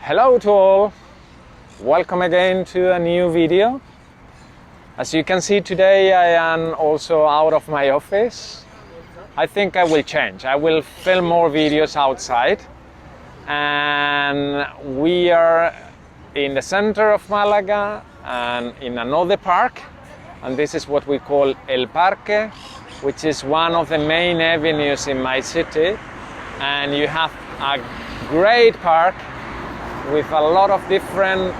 Hello to all, welcome again to a new video. As you can see today I am also out of my office. I think I will change, I will film more videos outside, and we are in the center of Malaga and in another park, and this is what we call El Parque, which is one of the main avenues in my city, and you have a great park with a lot of different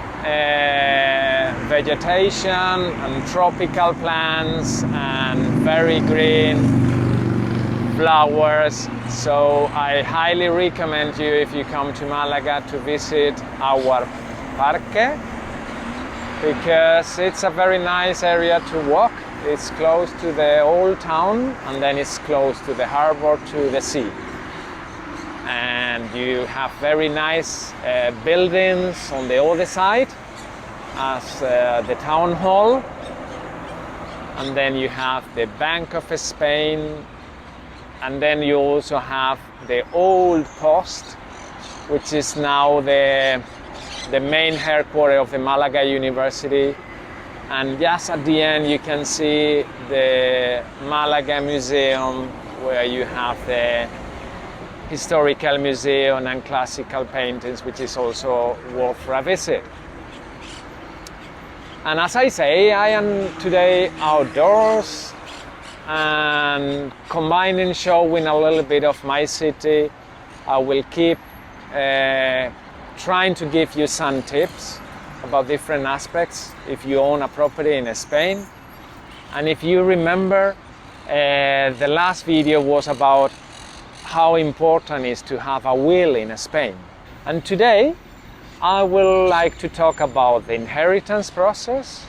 vegetation and tropical plants and very green flowers. So I highly recommend you, if you come to Malaga, to visit our parque, because it's a very nice area to walk. It's close to the old town and then it's close to the harbor, to the sea. And you have very nice buildings on the other side as the town hall, and then you have the Bank of Spain, and then you also have the old post, which is now the main headquarters of the Malaga University. And just at the end you can see the Malaga Museum, where you have the historical museum and classical paintings, which is also worth a visit. And as I say, I am today outdoors and combining showing a little bit of my city. I will keep trying to give you some tips about different aspects if you own a property in Spain. And if you remember, the last video was about how important it is to have a will in Spain. And today I would like to talk about the inheritance process,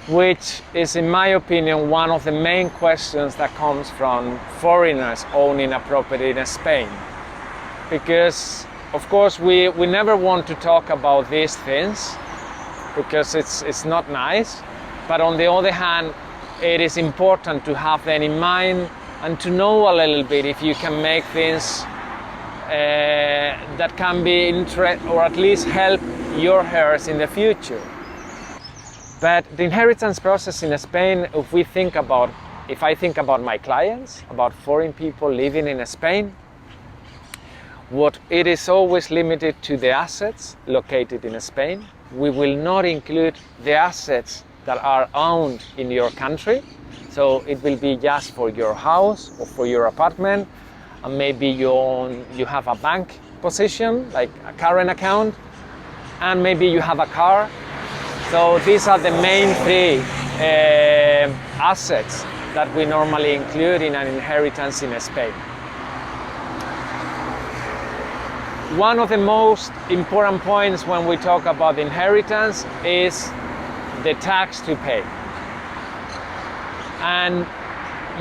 which is, in my opinion, one of the main questions that comes from foreigners owning a property in Spain. Because of course we never want to talk about these things because it's not nice, but on the other hand it is important to have them in mind and to know a little bit if you can make things that can be or at least help your heirs in the future. But the inheritance process in Spain, if I think about my clients, about foreign people living in Spain, what it is always limited to the assets located in Spain. We will not include the assets that are owned in your country. So it will be just for your house or for your apartment, and maybe you have a bank position, like a current account, and maybe you have a car. So these are the main three assets that we normally include in an inheritance in Spain. One of the most important points when we talk about inheritance is the tax to pay. And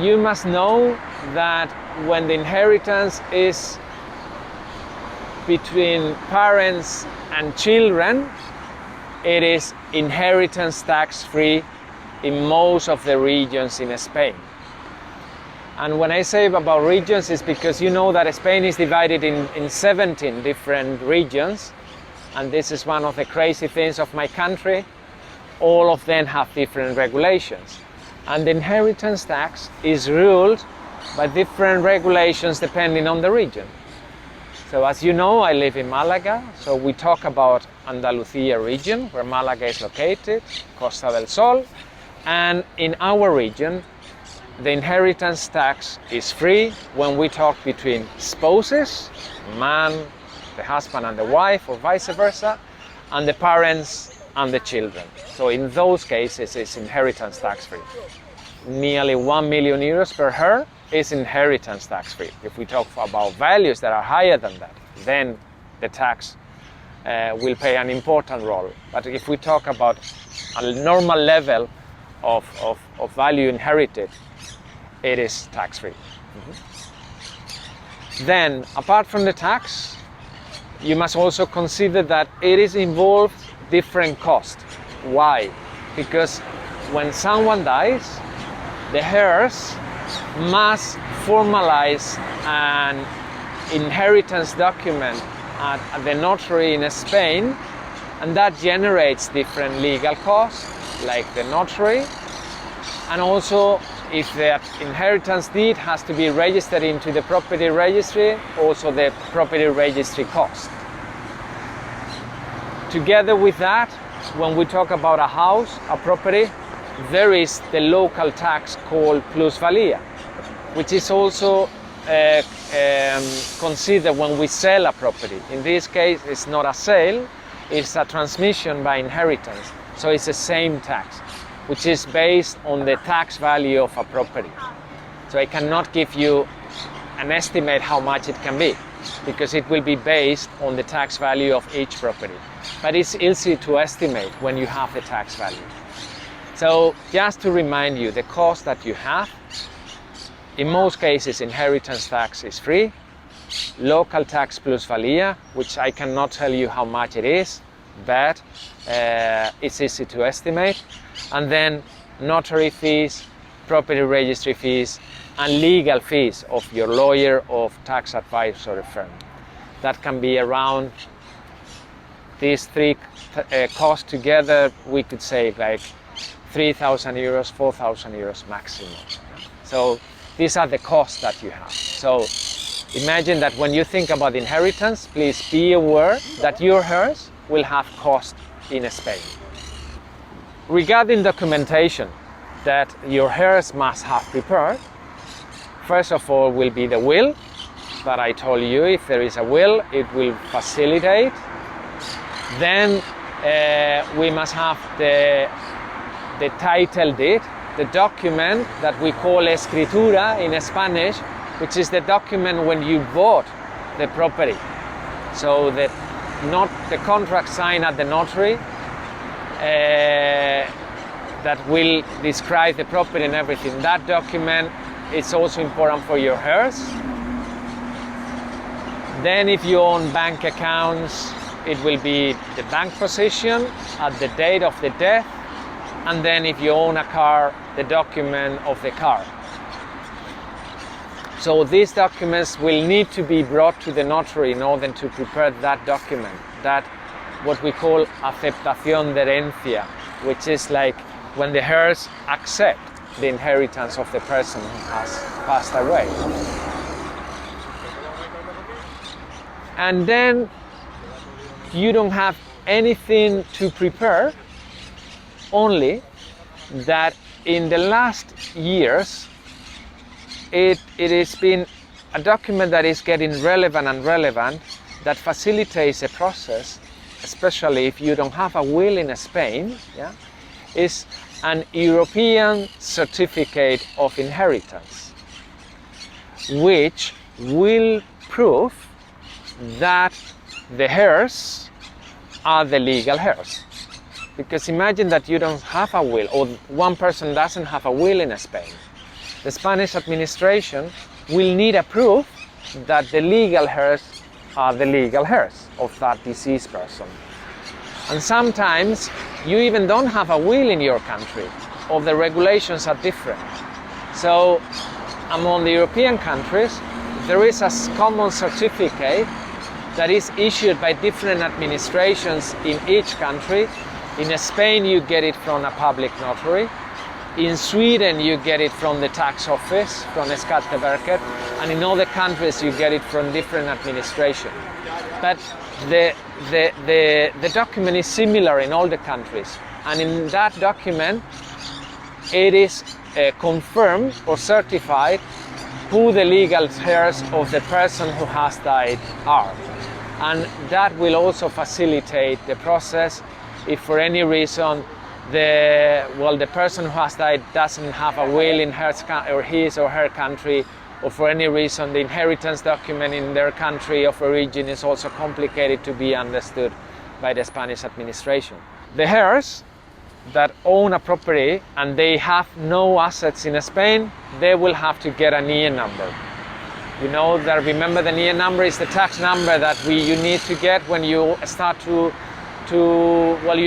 you must know that when the inheritance is between parents and children, it is inheritance tax free in most of the regions in Spain. And when I say about regions, it's because you know that Spain is divided in 17 different regions, and this is one of the crazy things of my country. All of them have different regulations. And the inheritance tax is ruled by different regulations depending on the region. So as you know, I live in Malaga, so we talk about Andalusia region, where Malaga is located, Costa del Sol, and in our region, the inheritance tax is free when we talk between spouses, man, the husband and the wife, or vice versa, and the parents and the children. So in those cases, it's inheritance tax free. Nearly 1 million euros per heir is inheritance tax free. If we talk about values that are higher than that, then the tax will play an important role. But if we talk about a normal level of value inherited, it is tax free. Then, apart from the tax, you must also consider that it is involved different costs. Why? Because when someone dies, the heirs must formalize an inheritance document at the notary in Spain, and that generates different legal costs, like the notary, and also if the inheritance deed has to be registered into the property registry, also the property registry cost. Together with that, when we talk about a house, a property, there is the local tax called plusvalia, which is also considered when we sell a property. In this case, it's not a sale, it's a transmission by inheritance. So it's the same tax, which is based on the tax value of a property. So I cannot give you an estimate how much it can be, because it will be based on the tax value of each property. But it's easy to estimate when you have the tax value. So just to remind you, the cost that you have, in most cases inheritance tax is free, local tax plusvalia, which I cannot tell you how much it is, but it's easy to estimate, and then notary fees, property registry fees, and legal fees of your lawyer or tax advisory firm. That can be around these three costs together, we could say like 3,000 euros, 4,000 euros maximum. So these are the costs that you have. So imagine that when you think about inheritance, please be aware that your heirs will have costs in Spain. Regarding documentation that your heirs must have prepared, first of all will be the will that I told you. If there is a will, it will facilitate. Then we must have the title deed, the document that we call escritura in Spanish, which is the document when you bought the property. So not the contract signed at the notary that will describe the property and everything. That document is also important for your heirs. Then if you own bank accounts, it will be the bank position at the date of the death, and then if you own a car, the document of the car. So these documents will need to be brought to the notary in order to prepare that document, that what we call aceptación de herencia, which is like when the heirs accept the inheritance of the person who has passed away. And then you don't have anything to prepare, only that in the last years it has been a document that is getting relevant that facilitates the process, especially if you don't have a will in Spain, is an European certificate of inheritance, which will prove that the heirs are the legal heirs. Because imagine that you don't have a will, or one person doesn't have a will in Spain. The Spanish administration will need a proof that the legal heirs are the legal heirs of that deceased person. And sometimes you even don't have a will in your country, or the regulations are different. So among the European countries, there is a common certificate that is issued by different administrations in each country. In Spain, you get it from a public notary. In Sweden, you get it from the tax office, from Skatteverket, and in other countries, you get it from different administrations. But the document is similar in all the countries, and in that document, it is confirmed or certified who the legal heirs of the person who has died are. And that will also facilitate the process if for any reason the person who has died doesn't have a will in his or her country, or for any reason the inheritance document in their country of origin is also complicated to be understood by the Spanish administration. The heirs that own a property and they have no assets in Spain, they will have to get an EIN number. You know that, remember, the EIN number is the tax number that you need to get when you start you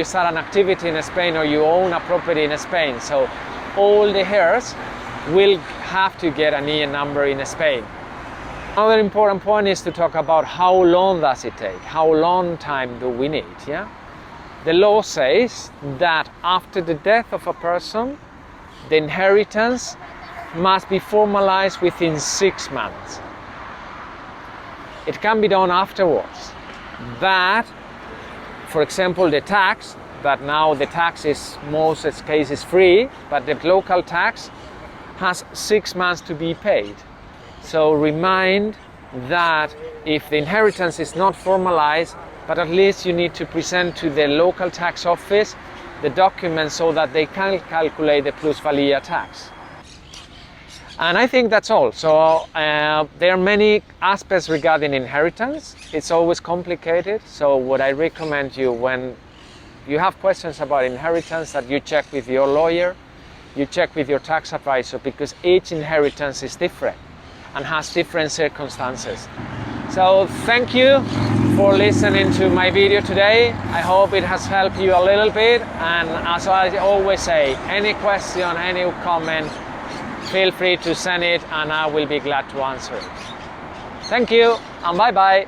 start an activity in Spain or you own a property in Spain. So all the heirs will have to get an EIN number in Spain. Another important point is to talk about how long does it take? How long time do we need? Yeah? The law says that after the death of a person, the inheritance must be formalized within 6 months. It can be done afterwards, but for example the tax, that now the tax is most cases free, but the local tax has 6 months to be paid. So remind that if the inheritance is not formalized, but at least you need to present to the local tax office the documents so that they can calculate the plusvalia tax. And I think that's all. So there are many aspects regarding inheritance. It's always complicated. So what I recommend you, when you have questions about inheritance, that you check with your lawyer, you check with your tax advisor, because each inheritance is different and has different circumstances. So thank you for listening to my video today. I hope it has helped you a little bit. And as I always say, any question, any comment, feel free to send it and I will be glad to answer it. Thank you and bye bye.